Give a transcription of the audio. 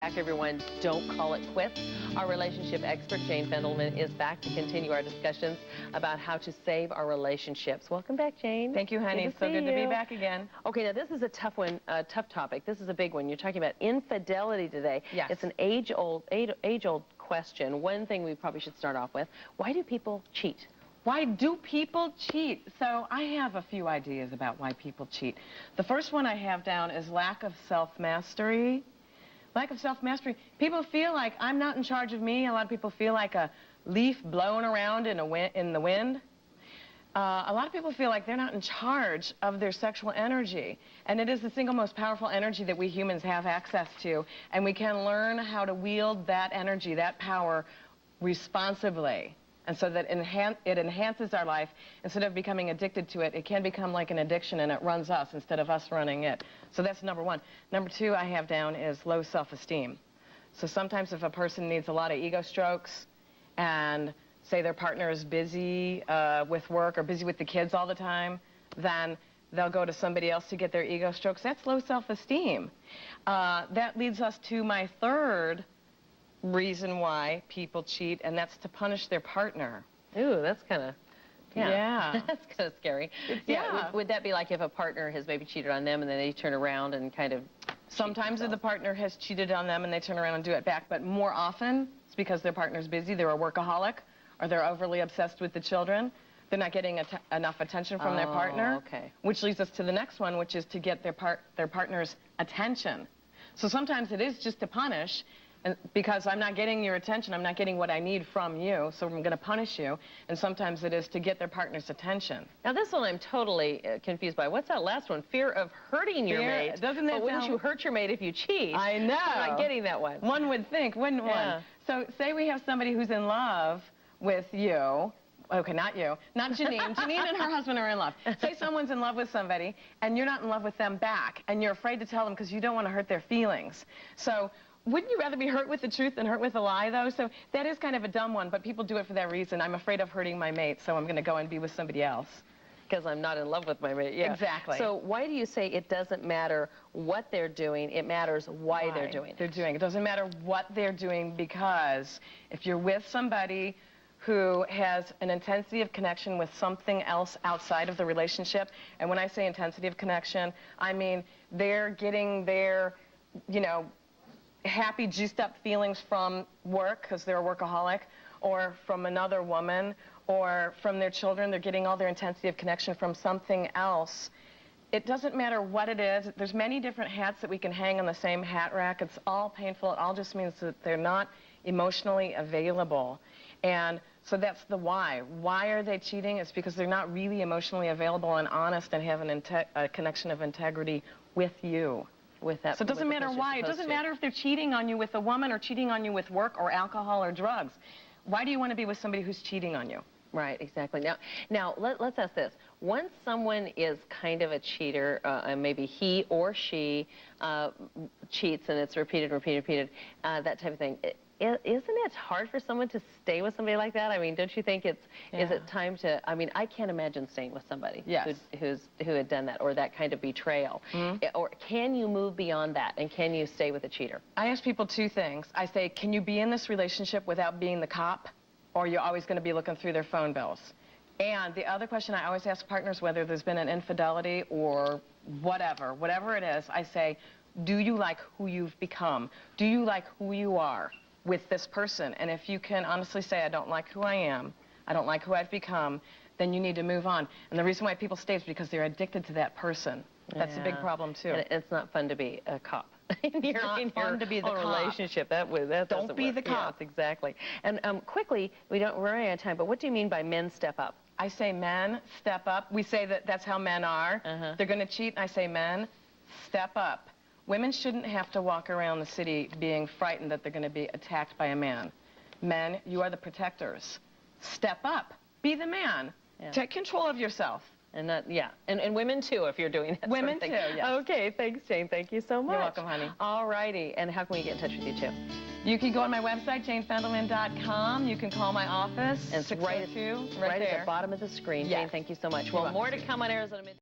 back, everyone. Don't call it quits. Our relationship expert, Jane Fendelman, is back to continue our discussions about how to save our relationships. Welcome back, Jane. Thank you, honey. It's so good to be back again. Okay, now this is a tough one, tough topic. This is a big one. You're talking about infidelity today. Yes. It's an age-old question. One thing we probably should start off with: why do people cheat? Why do people cheat? So I have a few ideas about why people cheat. The first one I have down is lack of self-mastery. Lack of self-mastery. People feel like I'm not in charge of me. A lot of people feel like a leaf blowing around in the wind. A lot of people feel like they're not in charge of their sexual energy. And it is the single most powerful energy that we humans have access to. And we can learn how to wield that energy, that power, responsibly. And so that it enhances our life. Instead of becoming addicted to it, it can become like an addiction and it runs us instead of us running it. So that's number one. Number two I have down is low self-esteem. So sometimes if a person needs a lot of ego strokes and say their partner is busy with work or busy with the kids all the time, then they'll go to somebody else to get their ego strokes. That's low self-esteem. That leads us to my third reason why people cheat, and that's to punish their partner. Ooh, that's kind of, yeah. That's kind of scary. Yeah. Would that be like if a partner has maybe cheated on them and then they turn around and kind of Sometimes if the partner has cheated on them and they turn around and do it back, but more often it's because their partner's busy, they're a workaholic, or they're overly obsessed with the children. They're not getting enough attention from their partner. Okay. Which leads us to the next one, which is to get their partner's attention. So sometimes it is just to punish, and because I'm not getting your attention, I'm not getting what I need from you, so I'm going to punish you. And sometimes it is to get their partner's attention. Now this one I'm totally confused by. What's that last one? Fear of hurting your mate. Doesn't that But wouldn't you hurt your mate if you cheat? I know. I'm not getting that one. One would think, wouldn't one? So say we have somebody who's in love with you. Okay, not you. Not Jeanine. Jeanine and her husband are in love. Say someone's in love with somebody, and you're not in love with them back, and you're afraid to tell them because you don't want to hurt their feelings. So wouldn't you rather be hurt with the truth than hurt with a lie, though? So that is kind of a dumb one, but people do it for that reason. I'm afraid of hurting my mate, so I'm going to go and be with somebody else. Because I'm not in love with my mate, yeah. Exactly. So why do you say it doesn't matter what they're doing, it matters why they're doing it? It doesn't matter what they're doing, because if you're with somebody who has an intensity of connection with something else outside of the relationship, and when I say intensity of connection, I mean they're getting their, you know, happy, juiced up feelings from work because they're a workaholic, or from another woman, or from their children. They're getting all their intensity of connection from something else. It doesn't matter what it is. There's many different hats that we can hang on the same hat rack. It's all painful. It all just means that they're not emotionally available. And so that's the why. Why are they cheating? It's because they're not really emotionally available and honest and have a connection of integrity with you. With that, so it doesn't matter why. It doesn't matter if they're cheating on you with a woman or cheating on you with work or alcohol or drugs. Why do you want to be with somebody who's cheating on you? Right, exactly. Now let's ask this. Once someone is kind of a cheater, and maybe he or she cheats and it's repeated, that type of thing, isn't it hard for someone to stay with somebody like that? I mean, don't you think is it time to, I mean, I can't imagine staying with somebody who had done that, or that kind of betrayal. Or can you move beyond that, and can you stay with a cheater? I ask people two things. I say, can you be in this relationship without being the cop, or you're always going to be looking through their phone bills? And the other question I always ask partners, whether there's been an infidelity or whatever it is, I say, do you like who you've become? Do you like who you are with this person? And if you can honestly say, I don't like who I am, I don't like who I've become, then you need to move on. And the reason why people stay is because they're addicted to that person. That's a big problem, too. And it's not fun to be a cop. It's not fun to be the cop. Relationship. That don't be the cop. Yes, exactly. And quickly, we're running out of time, but what do you mean by men step up? I say men step up. We say that that's how men are. They're going to cheat, and I say men step up. Women shouldn't have to walk around the city being frightened that they're going to be attacked by a man. Men, you are the protectors. Step up. Be the man. Take control of yourself. And and women too, if you're doing that. Women too, yes. Okay, thanks, Jane. Thank you so much. You're welcome, honey. All righty. And how can we get in touch with you too? You can go on my website, janefendelman.com. You can call my office. And it's right at the the bottom of the screen. Yes. Jane, thank you so much. Well, more to come on Arizona Midday.